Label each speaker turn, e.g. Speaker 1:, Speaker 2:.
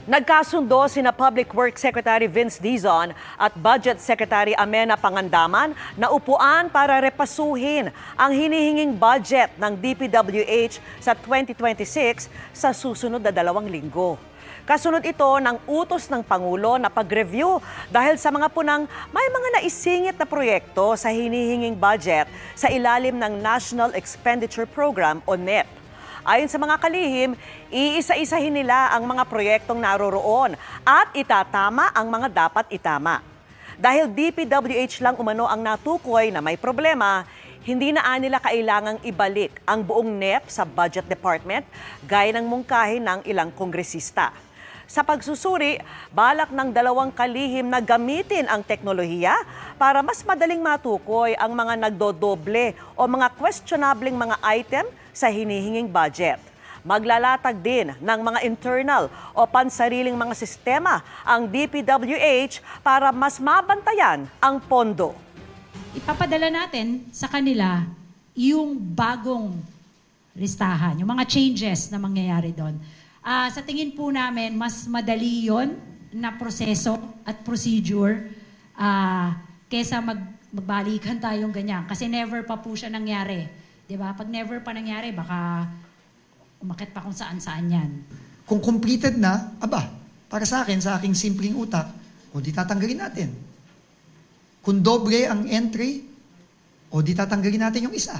Speaker 1: Nagkasundo sina Public Works Secretary Vince Dizon at Budget Secretary Amena Pangandaman na upuan para repasuhin ang hinihinging budget ng DPWH sa 2026 sa susunod na 2 linggo. Kasunod ito ng utos ng Pangulo na pag-review dahil sa mga punang may mga naisingit na proyekto sa hinihinging budget sa ilalim ng National Expenditure Program o NEP. Ayon sa mga kalihim, iisa-isahin nila ang mga proyektong naroroon at itatama ang mga dapat itama. Dahil DPWH lang umano ang natukoy na may problema, hindi na nila kailangang ibalik ang buong NEP sa Budget Department gaya ng mungkahi ng ilang kongresista. Sa pagsusuri, balak ng 2 kalihim na gamitin ang teknolohiya para mas madaling matukoy ang mga nagdodoble o mga questionableng mga item sa hinihinging budget. Maglalatag din ng mga internal o pansariling mga sistema ang DPWH para mas mabantayan ang pondo.
Speaker 2: Ipapadala natin sa kanila yung bagong listahan, yung mga changes na mangyayari doon. Sa tingin po namin, mas madali yon na proseso at procedure kesa magbalikan tayong ganyan. Kasi never pa po siya nangyari. Diba? Pag never pa nangyari, baka umakit pa kung saan-saan yan.
Speaker 3: Kung completed na, para sa akin, sa aking simpleng utak, o di tatanggalin natin. Kung doble ang entry, o di tatanggalin natin yung isa.